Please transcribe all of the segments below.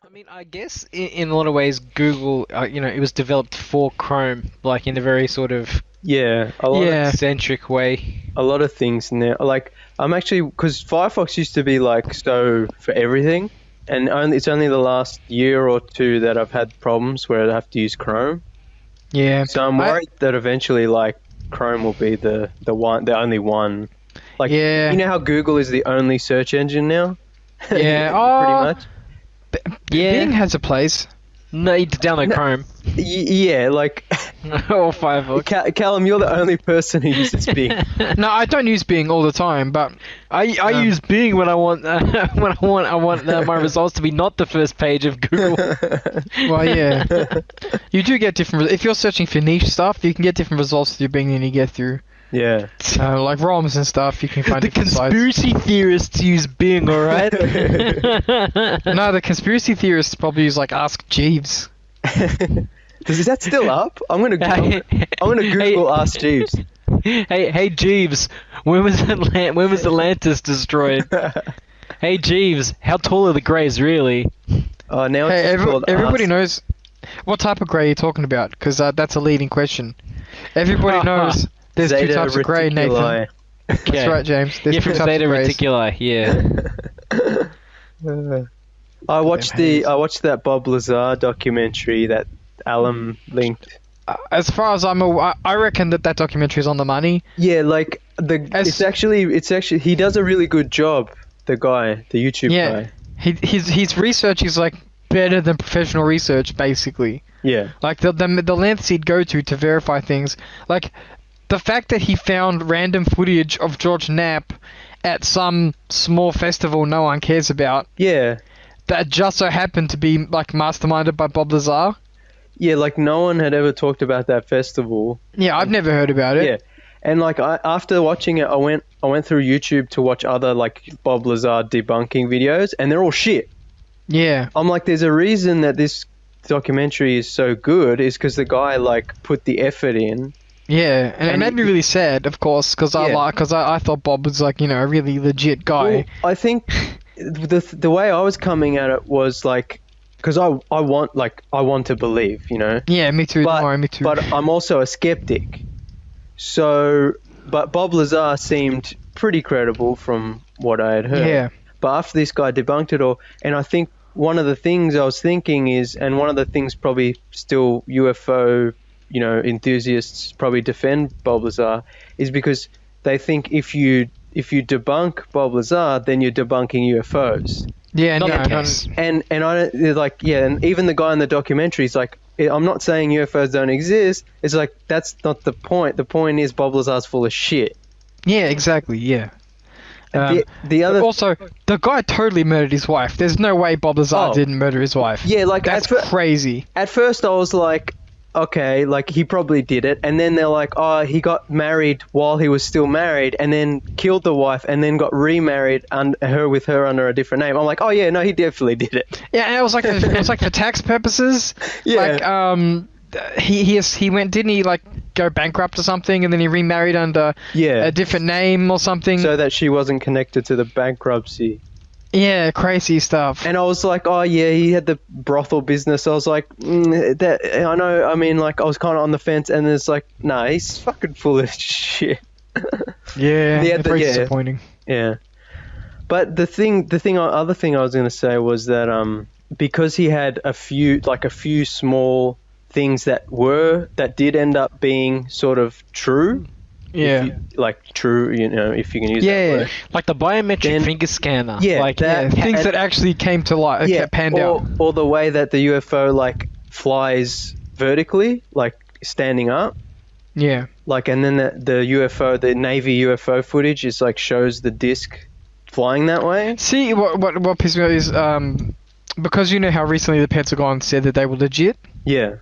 I mean, I guess in a lot of ways, Google, it was developed for Chrome, like in a very sort of Yeah, centric way. a lot of things now. Like I'm actually because Firefox used to be like so for everything, and it's only the last year or two that I've had problems where I have to use Chrome. Yeah. So I'm worried that eventually, like, Chrome will be the only one. Like, Yeah. you know how Google is the only search engine now? Yeah. Pretty much. Yeah. Bing has a place. No, you to download Chrome. Yeah, like Or Firefox. Callum, you're the only person who uses Bing. No, I don't use Bing all the time, but I use Bing when I want my results to be not the first page of Google. well, yeah, you do get different. If you're searching for niche stuff, you can get different results through Bing than you get through Yeah. like ROMs and stuff. You can find The different sites. conspiracy theorists use Bing, alright? No, the conspiracy theorists probably use like Ask Jeeves. Is that still up? I'm gonna Google Ask Jeeves. Hey Jeeves, when was Atlantis destroyed? Hey Jeeves, how tall are the Greys really? Oh, now it's Hey, just called everybody Ask. knows what type of grey you're talking about, because that's a leading question. Everybody knows there's two Zeta types of grey, Nathan. Reticuli. That's right, James. There's Yeah, two from types Zeta of greys. Reticuli, yeah. I watched that Bob Lazar documentary that Alan linked. As far as I'm aware, I reckon that documentary is on the money. Yeah, like it's actually he does a really good job. The guy, the YouTube Yeah. guy. His research is like better than professional research, basically. Yeah. Like the lengths he'd go to verify things. Like the fact that he found random footage of George Knapp at some small festival no one cares about. Yeah. That just so happened to be like masterminded by Bob Lazar. Yeah, like no one had ever talked about that festival. Yeah, I've never heard about it. Yeah. And like after watching it, I went through YouTube to watch other like Bob Lazar debunking videos, and they're all shit. Yeah. I'm like, there's a reason that this documentary is so good, is because the guy like put the effort in. Yeah, and it And made me really sad, of course, because Yeah. I thought Bob was like, a really legit guy. Well, I think the way I was coming at it was like, because I want to believe, Yeah, me too. but Don't worry, me too. but I'm also a skeptic. So, but Bob Lazar seemed pretty credible from what I had heard. Yeah. But after this guy debunked it all, and I think one of the things I was thinking is, and one of the things probably still UFO, enthusiasts probably defend Bob Lazar, is because they think if you debunk Bob Lazar, then you're debunking UFOs. Yeah, Not no, the no, case. And I don't, they're like, yeah, and even the guy in the documentary is like, I'm not saying UFOs don't exist. It's like, that's not the point. The point is Bob Lazar's full of shit. yeah, exactly, yeah. The other, Also, the guy totally murdered his wife. There's no way Bob Lazar Oh. didn't murder his wife. yeah, like That's at crazy. first I was like, okay, like he probably did it, and then they're like, oh, he got married while he was still married, and then killed the wife, and then got remarried with her under a different name. I'm like, oh yeah, no, he definitely did it. Yeah, and it was like for tax purposes. Yeah. Like he went, didn't he, like go bankrupt or something, and then he remarried under Yeah. a different name or something. So that she wasn't connected to the bankruptcy. Yeah, crazy stuff. And I was like, oh yeah, he had the brothel business. I was like, that I know. I mean, like I was kind of on the fence, and it's like, nah, he's fucking full of shit. Yeah, Yeah, very yeah. disappointing. Yeah. But other thing I was gonna say was that because he had a few small things that did end up being sort of true. Yeah. True, if you can use that Yeah. word. Like the biometric Then- finger scanner. Yeah, Like, that- Yeah, things and- that actually came to light, panned out. or the way that the UFO like flies vertically, like standing up, Yeah. like, and then the Navy UFO footage is like shows the disc flying that way. See, what pisses me off is because you know how recently the Pentagon said that they were legit. Yeah,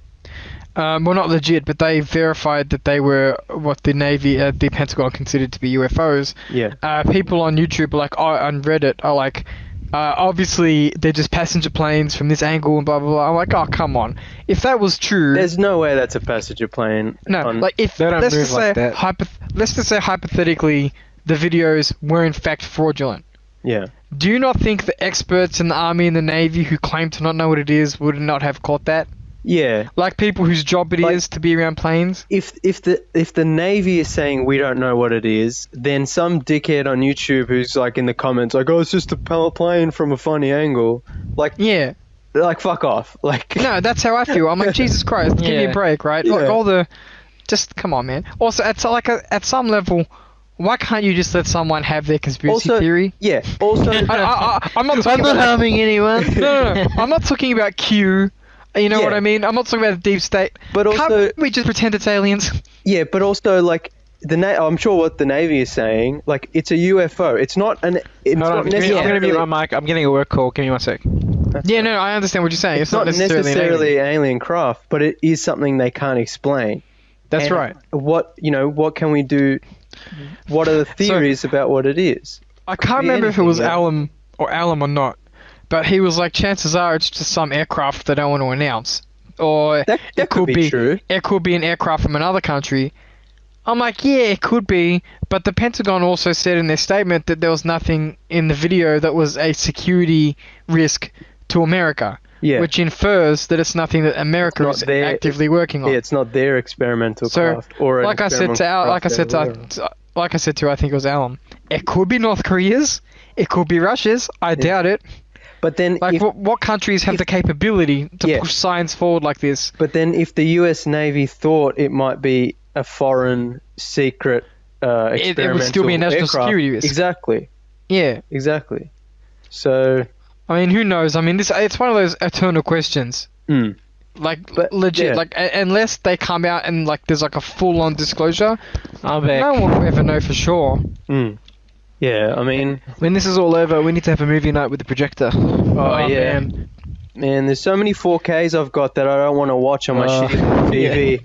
Well, not legit, but they verified that they were what the Navy, the Pentagon considered to be UFOs. yeah, People on YouTube, on Reddit, are like, obviously they're just passenger planes from this angle and blah blah blah. I'm like, oh come on, if that was true, there's no way that's a passenger plane. no, on- like if They don't let's move just like say that. let's just say hypothetically the videos were in fact fraudulent. yeah, Do you not think the experts in the army and the navy who claim to not know what it is would not have caught that? Yeah. Like people whose job it is Like- to be around planes? If the Navy is saying we don't know what it is, then some dickhead on YouTube who's like in the comments like, oh, it's just a plane from a funny angle, like Yeah. fuck off, like. No, that's how I feel. I'm like, Jesus Christ, give me Yeah. a break, right? Like Yeah. all the, just come on, man. Also, at some level, why can't you just let someone have their conspiracy Also, theory? Yeah. Also, I'm not talking about harming anyone. no. I'm not talking about Q. You know Yeah. what I mean? I'm not talking about the deep state. but also, Can't we just pretend it's aliens? yeah, but also like I'm sure what the Navy is saying, like it's a UFO. It's not an. It's Hold on, not I'm gonna necessarily. mute my mic. I'm getting a work call. Give me 1 sec. Yeah, no, I understand what you're saying. It's not necessarily an alien. necessarily alien craft, but it is something they can't explain. That's And right. What can we do? What are the theories about what it is? I can't be remember if it was anything, Alum or not, but he was like, chances are it's just some aircraft they don't want to announce, or That it could be true. It could be an aircraft from another country. I'm like, yeah, it could be, but the Pentagon also said in their statement that there was nothing in the video that was a security risk to America, Yeah. which infers that it's nothing that America It's is not their- actively working on. Yeah, it's not their experimental So, craft or an like I said to experimental like I said craft to like I said to I think it was Alum. It could be North Korea's. It could be Russia's. I doubt it. But then, Like, if, what countries have the capability to Yeah. push science forward like this? but then if the U.S. Navy thought it might be a foreign secret experimental would still be a national aircraft, security risk. Exactly. Yeah. Exactly. So. I mean, who knows? I mean, it's one of those eternal questions. Mm. Like, But, legit. yeah. Like, unless they come out and, like, there's, like, a full-on disclosure, I'm back. no one will ever know for sure. Mm. Yeah, I mean, When this is all over, we need to have a movie night with the projector. oh, yeah. Man, there's so many 4Ks I've got that I don't want to watch on my shitty TV.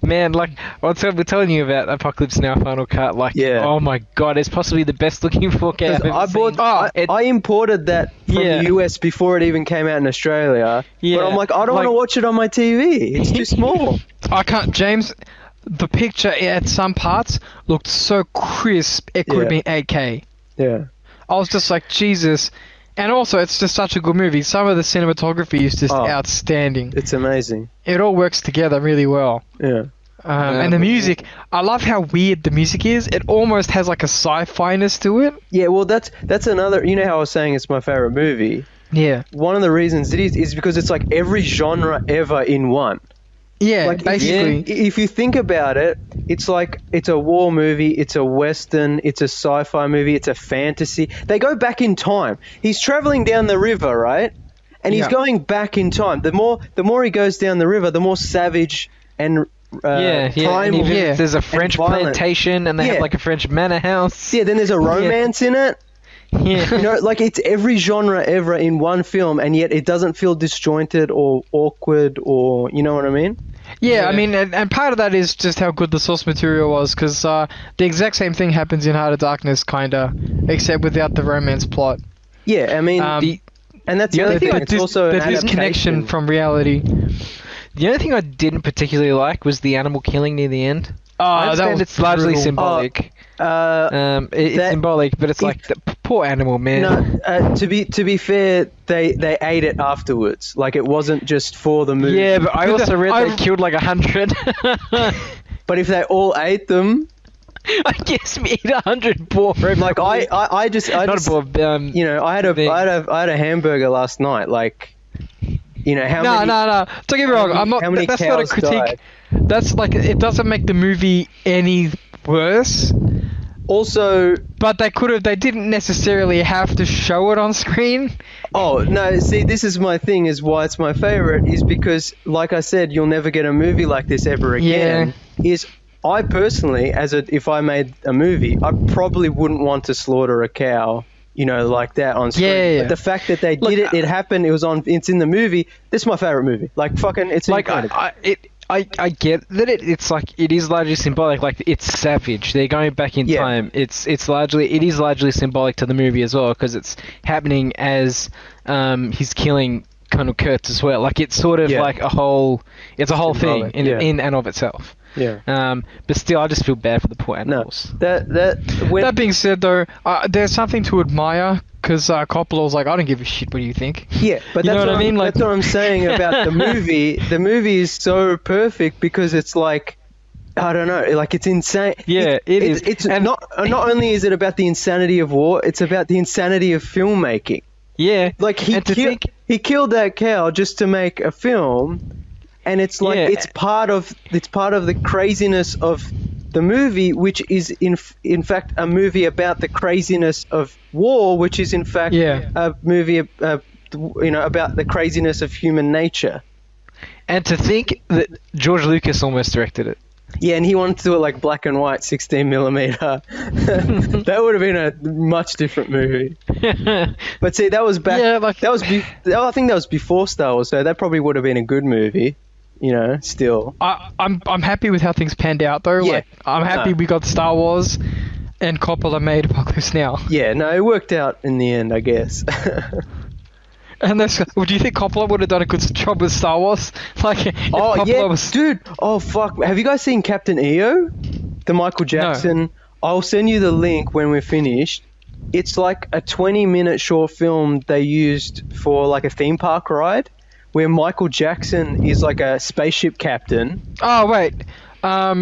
Man, like, we're telling you about Apocalypse Now Final Cut. Like, Yeah. oh my god, it's possibly the best looking 4K I've ever I bought. seen. I imported that from Yeah. the US before it even came out in Australia. Yeah, But I'm like, I don't want like- to watch it on my TV. It's too small. I can't, James. The picture at some parts looked so crisp. It could have Yeah. been 8K. Yeah. I was just like, Jesus. And also, it's just such a good movie. Some of the cinematography is just Oh. outstanding. It's amazing. It all works together really well. Yeah. And the music, I love how weird the music is. It almost has like a sci-fi-ness to it. Yeah. Well, that's another. You know how I was saying it's my favorite movie. Yeah. One of the reasons it is because it's like every genre ever in one. Yeah, Like basically. if you think about it, it's like it's a war movie, it's a western, it's a sci-fi movie, it's a fantasy. They go back in time. He's traveling down the river, right? And he's Yeah. going back in time. The more he goes down the river, the more savage and And primal. even there's a French violent. plantation, and they Yeah. have like a French manor house. Yeah, then there's a romance in it. Yeah. You know, like it's every genre ever in one film, and yet it doesn't feel disjointed or awkward, or you know what I mean? Yeah, I Yeah. mean, and part of that is just how good the source material was, because the exact same thing happens in Heart of Darkness, kinda, except without the romance plot. Yeah, I mean, The- and that's the the other other thing thing. I It's also an there's this connection adaptation. from reality. The only thing I didn't particularly like was the animal killing near the end. I Oh, that understand was it's largely brutal. symbolic. It's that- symbolic, but it's like the poor animal, man. No, to be fair, they ate it afterwards. Like it wasn't just for the movie. Yeah, but I But also read they I- killed like 100. But if they all ate them, I guess we eat 100 boar. like I just Not a boar. you know, I had a hamburger last night. Like, you know how many? No. Don't get me wrong. I'm not. how many That's not a cows critique. died? That's like it doesn't make the movie any worse. Also, But they could have. They didn't necessarily have to show it on screen. oh no, see, this is my thing. Is why it's my favorite is because, like I said, you'll never get a movie like this ever again. Is I personally, if I made a movie, I probably wouldn't want to slaughter a cow, you know, like that on screen. Yeah. But the fact that they Look, did it, it happened, it's in the movie. This is my favorite movie. Like fucking, it's Like incredible. I get that it's like it is largely symbolic. Like it's savage. They're going back in Yeah. time. It is largely symbolic to the movie as well because it's happening as he's killing Colonel Kurtz as well. Like it's sort of Yeah. like a whole. It's a whole Symbolic, thing yeah. in and of itself. Yeah. But still, I just feel bad for the poor No. animals. That being said, though, there's something to admire because Coppola was like, I don't give a shit. What do you think? Yeah, but You that's know what I mean? Like- that's what I'm saying about the movie. The movie is so perfect because it's like, I don't know, like it's insane. Yeah, it is. It's And- not only is it about the insanity of war, it's about the insanity of filmmaking. Yeah. Like and to think, he killed that cow just to make a film, and it's like Yeah. it's part of the craziness of the movie, which is in fact a movie about the craziness of war, which is in fact Yeah. a movie about the craziness of human nature. and to think that George Lucas almost directed it. Yeah, and he wanted to do it like black and white, 16mm. That would have been a much different movie. But see, that was back. Yeah, like- I think that was before Star Wars, so that probably would have been a good movie. Still. I'm happy with how things panned out, though. Yeah. Like, I'm happy we got Star Wars, and Coppola made Apocalypse Now. Yeah, no, it worked out in the end, I guess. And do you think Coppola would have done a good job with Star Wars? Like, if Oh Coppola yeah, was- dude. Oh fuck. Have you guys seen Captain EO? The Michael Jackson. I'll send you the link when we're finished. It's like a 20-minute short film they used for like a theme park ride, where Michael Jackson is like a spaceship captain. Oh wait, I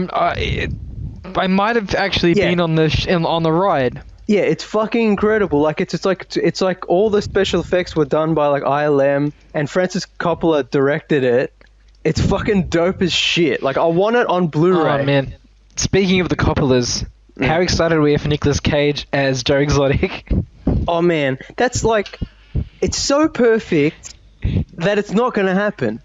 might have actually Yeah. been on the ride. Yeah, it's fucking incredible. Like it's like all the special effects were done by like ILM, and Francis Coppola directed it. It's fucking dope as shit. Like I want it on Blu-ray. Oh man! Speaking of the Coppolas, how excited are we for Nicolas Cage as Joe Exotic? Oh man, that's like, it's so perfect that it's not gonna happen.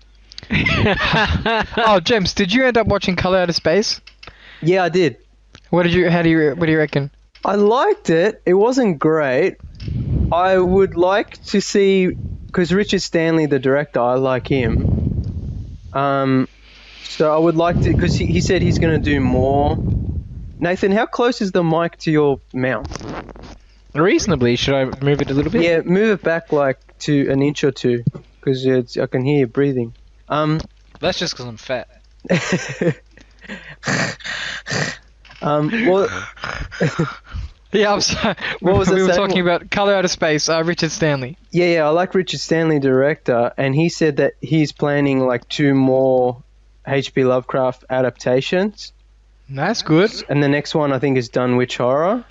Oh, James, did you end up watching Color Out of Space? Yeah, I did. What do you reckon? I liked it. It wasn't great. I would like to see, because Richard Stanley, the director, I like him. So I would like to, because he said he's going to do more. Nathan, how close is the mic to your mouth? Reasonably, should I move it a little bit? Yeah, move it back like to an inch or two, because I can hear you breathing. That's just because I'm fat. Well, Yeah, I'm sorry. What was I we were saying? talking about Color Out of Space, Richard Stanley. yeah, I like Richard Stanley, director, and he said that he's planning like 2 more H.P. Lovecraft adaptations, That's good. and the next one I think is Dunwich Horror.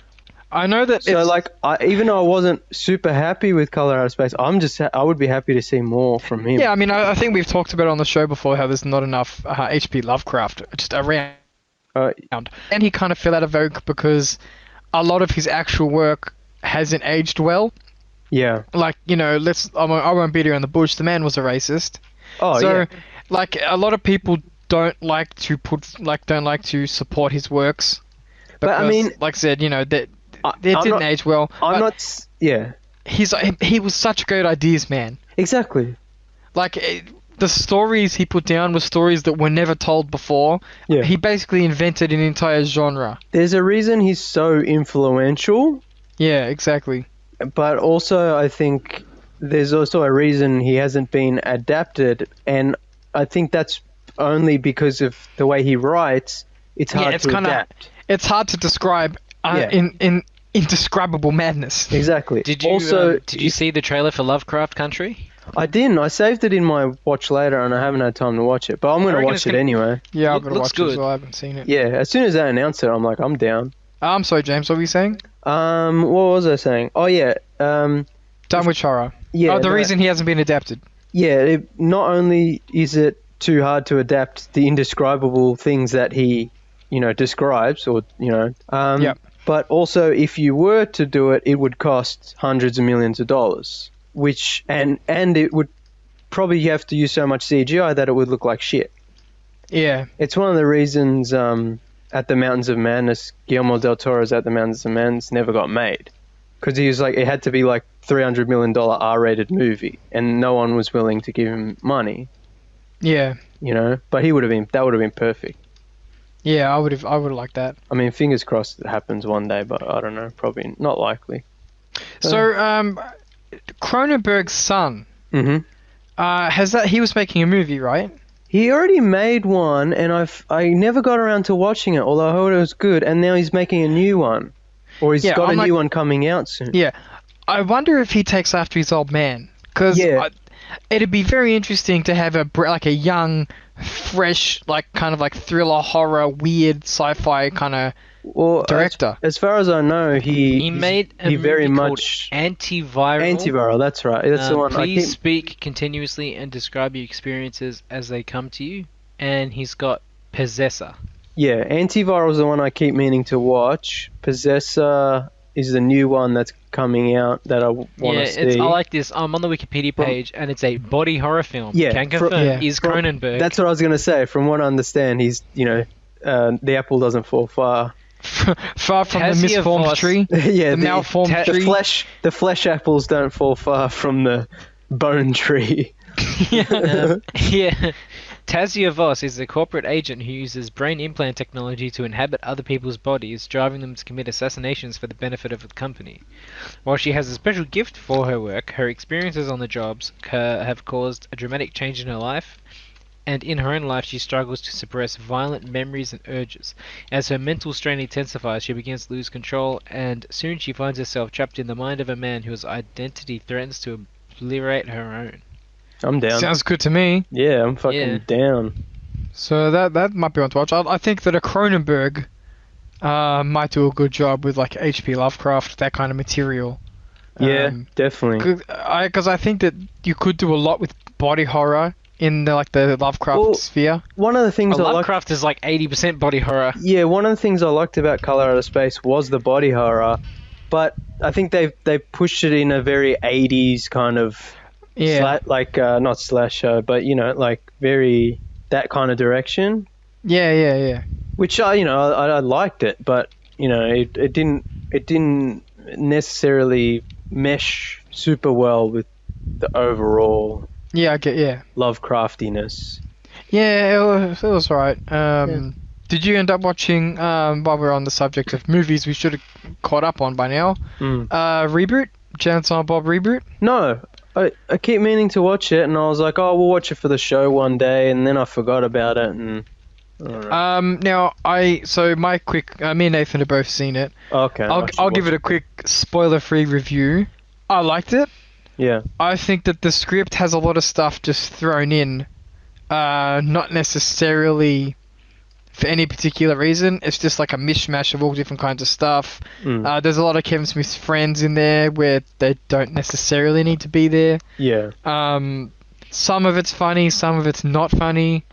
I know that So like, even though I wasn't super happy with Color Out of Space, I would be happy to see more from him. yeah, I mean, I think we've talked about it on the show before how there's not enough H.P. Lovecraft just around. And he kind of fell out of vogue because a lot of his actual work hasn't aged well. Yeah. Like, I won't beat around the bush. The man was a racist. Oh So, yeah. like, a lot of people don't like to support his works. But, I because, mean- like I said, that I'm it didn't not- age well. I'm but not. Yeah. he was such great ideas, man. Exactly. Like, the stories he put down were stories that were never told before. Yeah. He basically invented an entire genre. There's a reason he's so influential, Yeah, exactly. but also I think there's also a reason he hasn't been adapted, and I think that's only because of the way he writes. It's hard it's to kinda- adapt. It's hard to describe Yeah. in indescribable madness. Exactly. Did you also? did you see the trailer for Lovecraft Country? I didn't. I saved it in my watch later, and I haven't had time to watch it. But I'm going to reckon watch it's it gonna- anyway. Yeah, I'm Look- gonna looks watch it as good. well. I haven't seen it. Yeah. As soon as they announce it, I'm like, I'm down. I'm sorry, James. What were you saying? What was I saying? Oh yeah. Dunwich Horror. Yeah. The reason he hasn't been adapted. Yeah. Not only is it too hard to adapt the indescribable things that he, describes, or Yep. But also, if you were to do it, it would cost hundreds of millions of dollars, which and it would probably have to use so much CGI that it would look like shit. Yeah. It's one of the reasons at the Mountains of Madness, Guillermo del Toro's At the Mountains of Madness never got made, because he was like, it had to be like $300 million R-rated movie, and no one was willing to give him money. Yeah. But that would have been perfect. Yeah, I would have liked that. I mean, fingers crossed it happens one day, but I don't know, probably not likely. So, Cronenberg's son, Mm-hmm. he was making a movie, right? He already made one, and I never got around to watching it, although I heard it was good, and now he's making a new one. Or he's got a new one coming out soon. Yeah. I wonder if he takes after his old man. Because it'd be very interesting to have a young, fresh, kind of thriller, horror, weird, sci-fi kind of director. As far as I know, he made a movie very called much Antiviral. Antiviral, that's right. That's the one. Please speak continuously and describe your experiences as they come to you. And he's got Possessor. Yeah, Antiviral is the one I keep meaning to watch. Possessor is the new one that's coming out that I want to see. I like this. I'm on the Wikipedia page, and it's a body horror film. Yeah, can confirm is Cronenberg. That's what I was going to say. From what I understand, he's the apple doesn't fall far. Far from the misformed tree. Yeah, the malformed tree. The flesh apples don't fall far from the bone tree. Yeah. Tasia Voss is a corporate agent who uses brain implant technology to inhabit other people's bodies, driving them to commit assassinations for the benefit of the company. While she has a special gift for her work, her experiences on the jobs have caused a dramatic change in her life, and in her own life she struggles to suppress violent memories and urges. As her mental strain intensifies, she begins to lose control, and soon she finds herself trapped in the mind of a man whose identity threatens to obliterate her own. I'm down. Sounds good to me. Yeah, I'm fucking down. So that might be one to watch. I think that a Cronenberg might do a good job with H.P. Lovecraft, that kind of material. Yeah, definitely. Because I think that you could do a lot with body horror in the Lovecraft sphere. One of the things Lovecraft is 80% body horror. Yeah, one of the things I liked about Color Out of Space was the body horror, but I think they pushed it in a very 80s kind of not slasher, but very that kind of direction. Yeah. Which I liked it, but it didn't necessarily mesh super well with the overall Lovecraftiness. Yeah, it was right. Did you end up watching, while we're on the subject of movies we should have caught up on by now, Reboot? Jan Silent Bob Reboot? No. I keep meaning to watch it, and I was like, oh, we'll watch it for the show one day, and then I forgot about it, and... Now, me and Nathan have both seen it. Okay. I'll give it a quick spoiler-free review. I liked it. Yeah. I think that the script has a lot of stuff just thrown in, not necessarily for any particular reason. It's just a mishmash of all different kinds of stuff. There's a lot of Kevin Smith's friends in there where they don't necessarily need to be there. Yeah. Some of it's funny, some of it's not funny.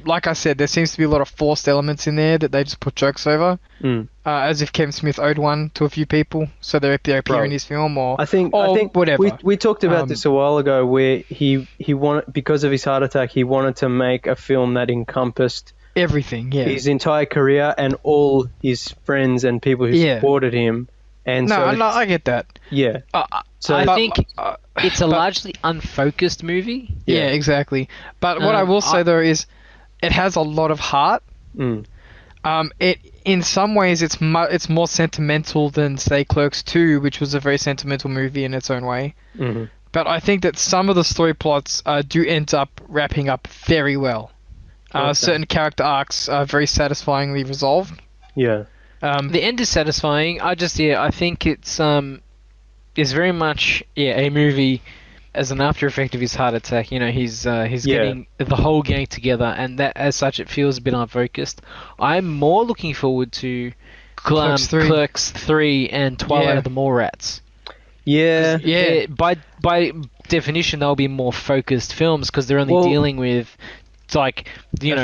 Like I said, there seems to be a lot of forced elements in there that they just put jokes over, as if Kevin Smith owed one to a few people, so they appear in his film, I think whatever. We talked about this a while ago, where he wanted, because of his heart attack, he wanted to make a film that encompassed everything, his entire career and all his friends and people who supported him. And I get that. Yeah. So I think it's a largely unfocused movie. Yeah, exactly. But what I will say though is, it has a lot of heart. It in some ways it's more sentimental than say Clerks 2, which was a very sentimental movie in its own way. But I think that some of the story plots do end up wrapping up very well. Certain character arcs are very satisfyingly resolved. Yeah. The end is satisfying. I think it's very much a movie as an after effect of his heart attack. He's getting the whole gang together, and that as such it feels a bit unfocused. I'm more looking forward to Clerks 3 and Twilight of the Mallrats. Yeah. By definition, they'll be more focused films because they're only dealing with a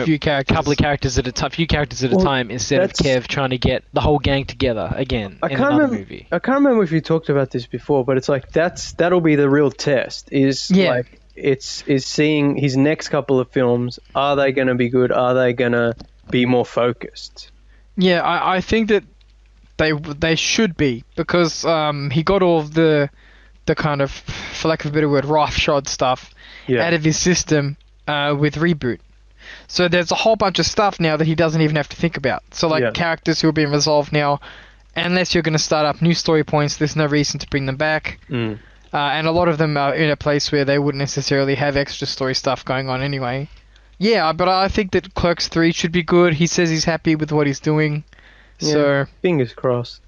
few characters at a time instead of Kev trying to get the whole gang together again in another movie. I can't remember if you talked about this before, but it's that'll be the real test. Is seeing his next couple of films. Are they going to be good? Are they going to be more focused? Yeah, I think that they should be, because he got all of the kind of, for lack of a better word, roughshod stuff out of his system. With Reboot. So there's a whole bunch of stuff now that he doesn't even have to think about. So characters who are being resolved now, unless you're going to start up new story points, there's no reason to bring them back. And a lot of them are in a place where they wouldn't necessarily have extra story stuff going on anyway. Yeah, but I think that Clerks 3 should be good. He says he's happy with what he's doing. So, fingers crossed.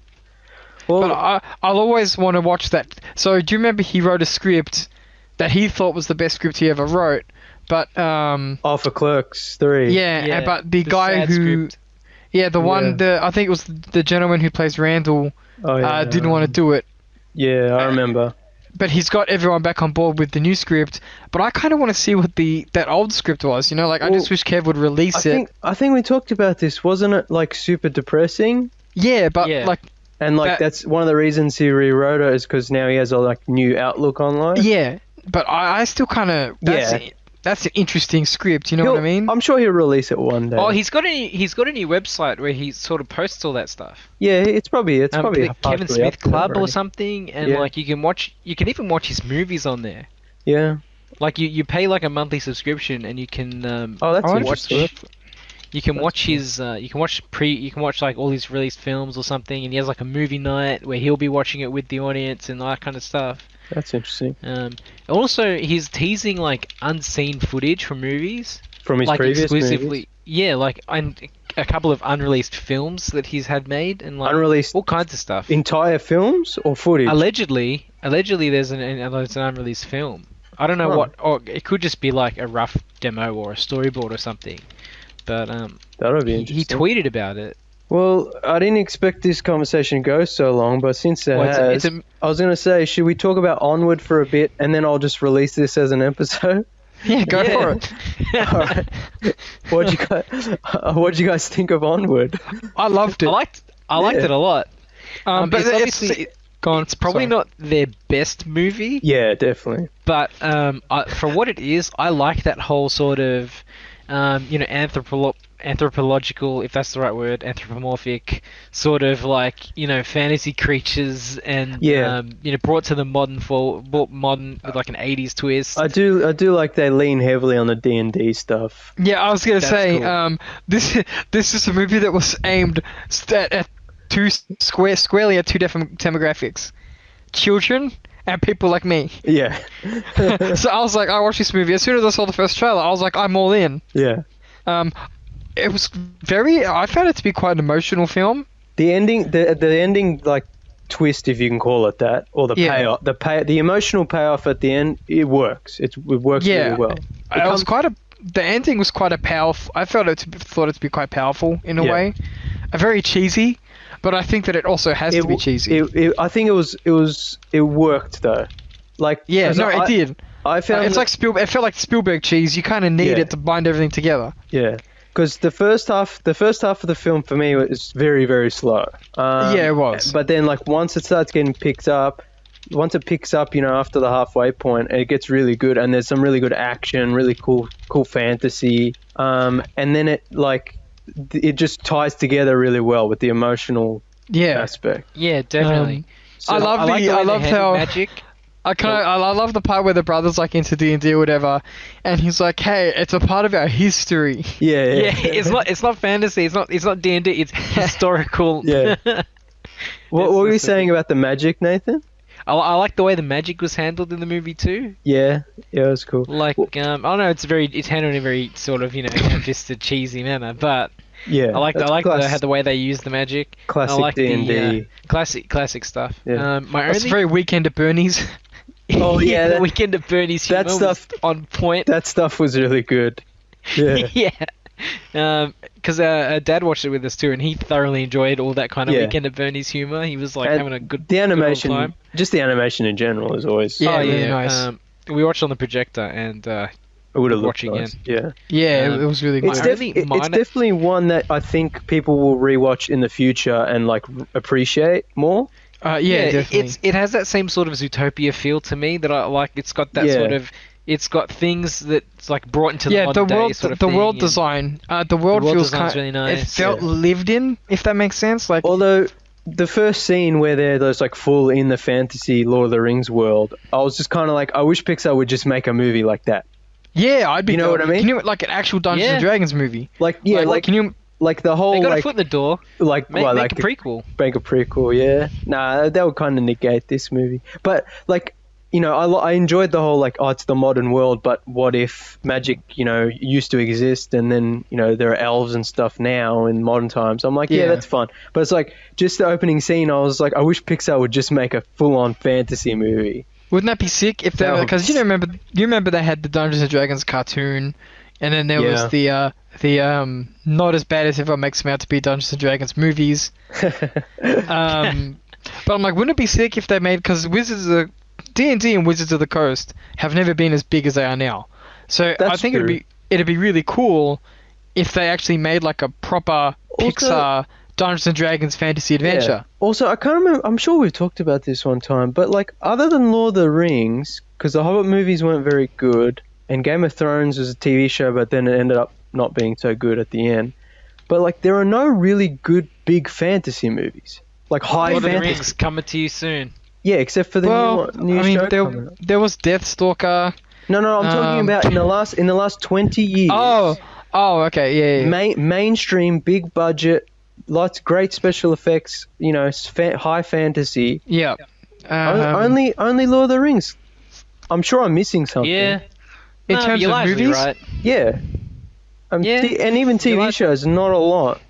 Well, but I'll always want to watch that. So, do you remember he wrote a script that he thought was the best script he ever wrote? But for Clerks 3. yeah, but the guy sad who, script. I think it was the gentleman who plays Randall, didn't want to do it. Yeah, I remember. But he's got everyone back on board with the new script. But I kind of want to see what that old script was. You know, like I just wish Kev would release it. I think we talked about this, wasn't it? Like super depressing. Yeah, but like. And like that's one of the reasons he rewrote it is because now he has a like new outlook on life. Yeah, but I still kind of that's an interesting script. You know what I mean? I'm sure he'll release it one day. Oh, he's got a new website where he sort of posts all that stuff. Yeah, it's probably the Kevin partially Smith up there Club or already. something, and like you can even watch his movies on there. Yeah. Like you pay like a monthly subscription and you can that's interesting. You can watch his you can watch like all his released films or something, and he has like a movie night where he'll be watching it with the audience and all that kind of stuff. That's interesting. Also, he's teasing like unseen footage from movies From his like previous exclusively. movies? Yeah, like a couple of unreleased films that he's had made and like Unreleased all kinds of stuff. entire films or footage? Allegedly, there's an unreleased film. I don't know what, or it could just be like a rough demo or a storyboard or something. But that would be he interesting. tweeted about it. Well, I didn't expect this conversation to go so long, but since it has, I was going to say, should we talk about Onward for a bit, and then I'll just release this as an episode? Yeah, go for it. All right. What'd you guys think of Onward? I loved it. I liked it a lot. But it's obviously it's probably not their best movie. Yeah, definitely. But for what it is, I like that whole sort of anthropological, if that's the right word, anthropomorphic sort of like fantasy creatures and brought to the modern with like an 80s twist. I do like they lean heavily on the D&D stuff. Yeah, I was gonna say cool. this is a movie that was aimed at squarely at two different demographics: children and people like me. Yeah. So I was like, I watched this movie as soon as I saw the first trailer. I was like, I'm all in. Yeah. It was I found it to be quite an emotional film. The ending like twist, if you can call it that, or the payoff, the emotional payoff at the end, it works. It works really well. The ending was quite a powerful. I thought it to be quite powerful in a way, very cheesy, but I think that it also has to be cheesy. I think it worked though. Like it did. I found it's like Spielberg. It felt like Spielberg cheese. You kind of need it to bind everything together. Yeah, because the first half of the film for me was very, very slow. It was. But then, like once it starts getting picked up, after the halfway point, it gets really good, and there's some really good action, really cool fantasy. And then it just ties together really well with the emotional aspect. Yeah, definitely. I love how magic. I love the part where the brother's like into D&D or whatever, and he's like, "Hey, it's a part of our history." Yeah. It's not fantasy. It's not D&D. It's historical. Yeah. What were you saying about the magic, Nathan? I like the way the magic was handled in the movie too. Yeah, it was cool. Like, I don't know, it's handled in a very sort of ham-fisted, cheesy manner, but I like the way they use the magic. Classic I like D&D. Classic stuff. Yeah. It's very Weekend at Bernie's. Oh yeah, the Weekend at Bernie's humor was on point. That stuff was really good. Yeah. Yeah. Because Dad watched it with us too, and he thoroughly enjoyed all that kind of Weekend at Bernie's humor. He was like having a good animation. Good old time. Just the animation in general is always really nice. We watched on the projector, and it would have watching nice. again. Yeah, it was really good. It's definitely one that I think people will rewatch in the future and like appreciate more. Definitely. It has that same sort of Zootopia feel to me that I like. It's got that sort of. It's got things that's like brought into the modern day sort of the thing. World design. The world feels kind. Really nice. It felt lived in, if that makes sense. Like, although the first scene where they're like full in the fantasy Lord of the Rings world, I was just kind of like, I wish Pixar would just make a movie like that. Yeah, I'd be. You know what I mean? Can you like an actual Dungeons and Dragons movie? Can you? Like the whole, they got a foot in the door. Make a prequel. Make a prequel, yeah. Nah, that would kind of negate this movie. But like I enjoyed the whole like, oh, it's the modern world, but what if magic, used to exist, and then there are elves and stuff now in modern times. I'm like, yeah, that's fun. But it's like just the opening scene. I was like, I wish Pixar would just make a full-on fantasy movie. Wouldn't that be sick if they were? Because you remember they had the Dungeons and Dragons cartoon, and then there was the not as bad as everyone makes them out to be Dungeons and Dragons movies. But I'm like, wouldn't it be sick if they made, because D&D and Wizards of the Coast have never been as big as they are now. So I think it'd be really cool if they actually made like a proper Pixar Dungeons and Dragons fantasy adventure. Yeah. Also, I can't remember. I'm sure we've talked about this one time, but like other than Lord of the Rings, because the Hobbit movies weren't very good, and Game of Thrones was a TV show, but then it ended up not being so good at the end. But like, there are no really good big fantasy movies, like high Lord fantasy. of the Rings coming to you soon. Yeah, except for the new show. There was Deathstalker. No, I'm talking about in the last 20 years. Oh, okay, yeah. Mainstream, big budget, lots of great special effects. High fantasy. Yeah. Only Lord of the Rings. I'm sure I'm missing something. Yeah. In terms of movies, right. Yeah. And even TV shows, not a lot.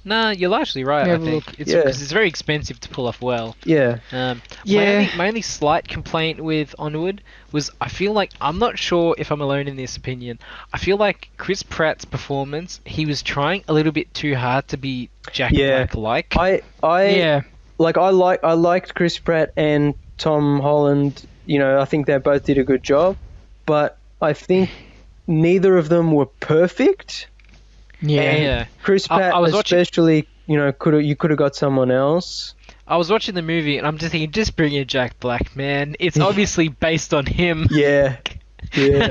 No, you're largely right, I think. Because it's very expensive to pull off well. Yeah. My only slight complaint with Onward was I feel like, I'm not sure if I'm alone in this opinion, I feel like Chris Pratt's performance, he was trying a little bit too hard to be Jack Black-like. I liked Chris Pratt and Tom Holland. I think they both did a good job, but I think neither of them were perfect. Yeah. Chris Pratt especially, you could have got someone else. I was watching the movie and I'm just thinking, just bring in Jack Black, man. It's obviously based on him. Yeah. Yeah,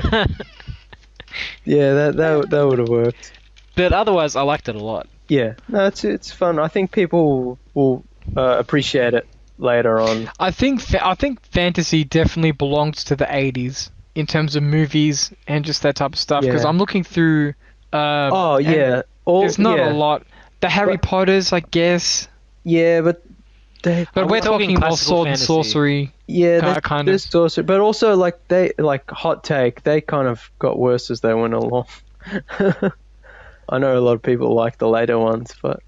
that would have worked. But otherwise, I liked it a lot. Yeah, no, it's fun. I think people will appreciate it later on. I think fantasy definitely belongs to the 80s in terms of movies and just that type of stuff. Because I'm looking through. There's not a lot. The Harry Potters, I guess. Yeah, but we're talking more sword and sorcery. Yeah, there's sorcery, but also hot take. They kind of got worse as they went along. I know a lot of people like the later ones, but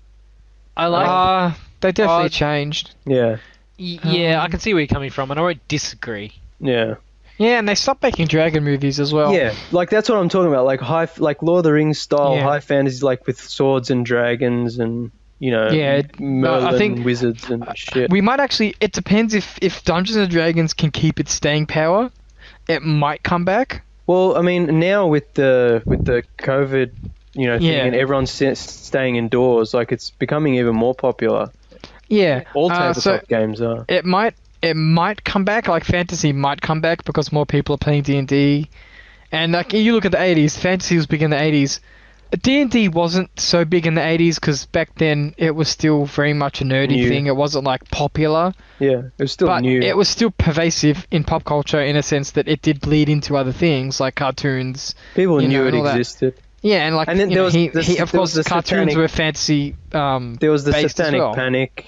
I like. They definitely changed. Yeah. Yeah, I can see where you're coming from, and I won't disagree. Yeah. Yeah, and they stopped making dragon movies as well. Yeah, like that's what I'm talking about. Like Lord of the Rings style high fantasy, like with swords and dragons and Merlin wizards and shit. We might actually. It depends if Dungeons and Dragons can keep its staying power. It might come back. Well, I mean, now with the COVID, thing, and everyone's staying indoors, like it's becoming even more popular. Yeah, all tabletop games are. It might come back, like fantasy might come back because more people are playing D&D. And like you look at the 80s, fantasy was big in the 80s. D&D wasn't so big in the 80s because back then it was still very much a nerdy thing. It wasn't like popular. Yeah, it was still new. It was still pervasive in pop culture in a sense that it did bleed into other things like cartoons. People knew it existed. Yeah, and like and then there was of course the cartoons were fantasy there was the satanic panic.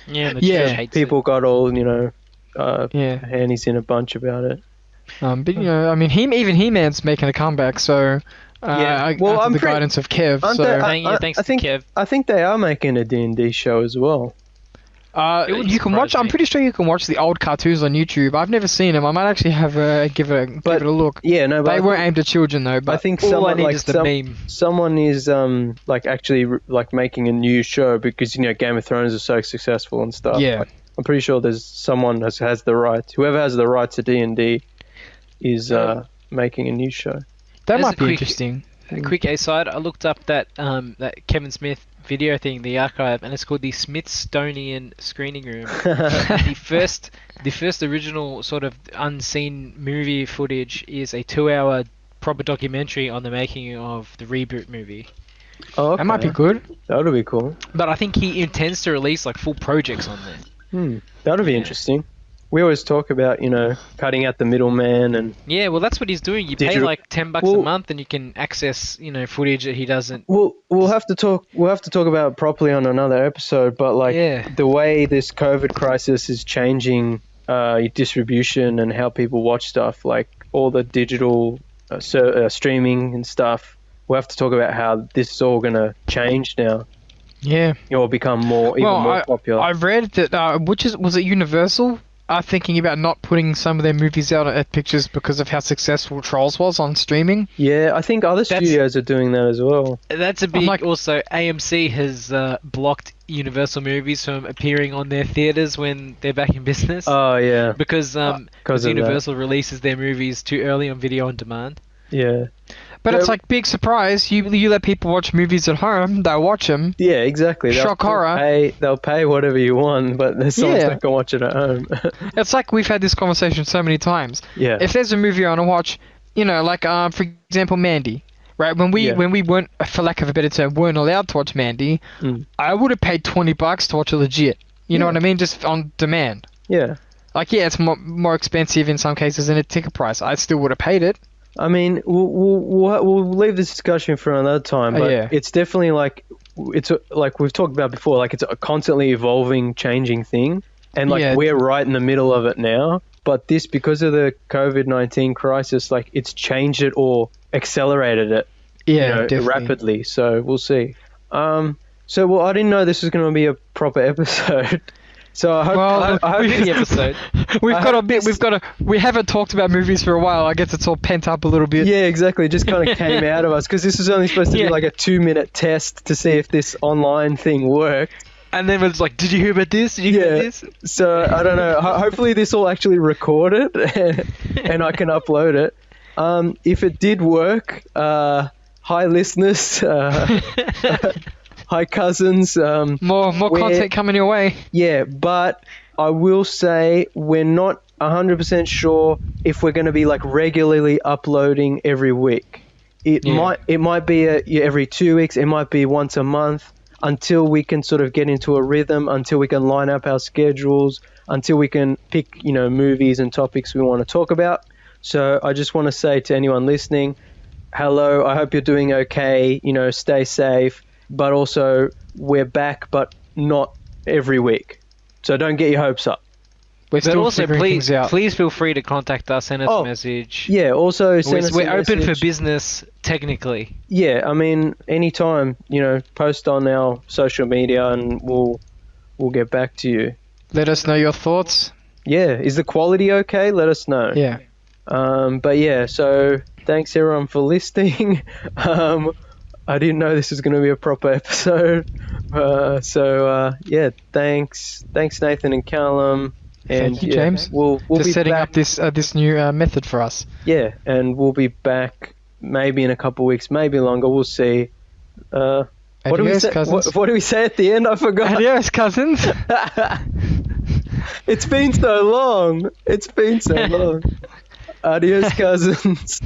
Yeah, people got all handies in a bunch about it. But I mean, He-Man's making a comeback, so I'm the guidance of Kev. Thanks to Kev. I think they are making a D&D show as well. You can watch. I'm pretty sure you can watch the old cartoons on YouTube. I've never seen them. I might actually have give it a look. Yeah, no, but they weren't aimed at children though. But I think someone is actually making a new show because Game of Thrones is so successful and stuff. Yeah, I'm pretty sure there's someone has the rights. Whoever has the rights to D&D is making a new show. That might be interesting. A quick A-side. I looked up that Kevin Smith video thing, the archive, and it's called the Smithsonian Screening Room. the first original sort of unseen movie footage is a 2-hour proper documentary on the making of the Reboot movie. Oh, okay. That might be good. That would be cool. But I think he intends to release full projects on there. That would be interesting. We always talk about, cutting out the middleman and... Yeah, well, that's what he's doing. You pay $10 a month and you can access, footage that he doesn't... We'll have to talk about it properly on another episode, but, the way this COVID crisis is changing distribution and how people watch stuff, like all the digital streaming and stuff. We'll have to talk about how this is all going to change now. Yeah. Or become even more popular. I read that, was it Universal? Thinking about not putting some of their movies out at Pictures because of how successful Trolls was on streaming. Yeah, I think other studios are doing that as well. That's a big... Also, AMC has blocked Universal movies from appearing on their theaters when they're back in business. Oh, yeah. Because Universal releases their movies too early on video on demand. Yeah. But it's like, big surprise, you let people watch movies at home, they'll watch them. Yeah, exactly. Shock horror. They'll pay whatever you want, but there's someone that can watch it at home. It's like we've had this conversation so many times. Yeah. If there's a movie I want to watch, like, for example, Mandy, right? When we weren't, for lack of a better term, weren't allowed to watch Mandy, I would have paid $20 to watch it legit. You know what I mean? Just on demand. Yeah. Like, yeah, it's more expensive in some cases than a ticket price. I still would have paid it. I mean, we'll leave this discussion for another time, but it's definitely like like we've talked about before, like it's a constantly evolving, changing thing, and like we're right in the middle of it now. But this, because of the COVID-19 crisis, like it's changed it or accelerated it, rapidly. So we'll see. I didn't know this was going to be a proper episode. So I hope the episode. We haven't talked about movies for a while. I guess it's all pent up a little bit. Yeah, exactly. It just kind of came out of us because this was only supposed to be like a 2-minute test to see if this online thing worked. And then it's like, did you hear about this? Did you hear about this? So I don't know. Hopefully this will actually record it and I can upload it. If it did work, hi listeners. Hi cousins. More content coming your way. Yeah, but I will say we're not 100% sure if we're going to be like regularly uploading every week. It might be every 2 weeks. It might be once a month until we can sort of get into a rhythm, until we can line up our schedules, until we can pick movies and topics we want to talk about. So I just want to say to anyone listening, hello. I hope you're doing okay. Stay safe. But also, we're back, but not every week. So don't get your hopes up. But also, please feel free to contact us, send us a message. Yeah, also send us a message. We're open for business, technically. Yeah, I mean, anytime, post on our social media and we'll get back to you. Let us know your thoughts. Yeah, is the quality okay? Let us know. Yeah. But yeah, so thanks everyone for listening. I didn't know this was going to be a proper episode. Thanks Nathan and Callum. And thank you, James. We'll just be setting back. up this new method for us. Yeah, and we'll be back maybe in a couple of weeks, maybe longer. We'll see. What do we say? What do we say at the end? I forgot. Adios, cousins. It's been so long. Adios, cousins.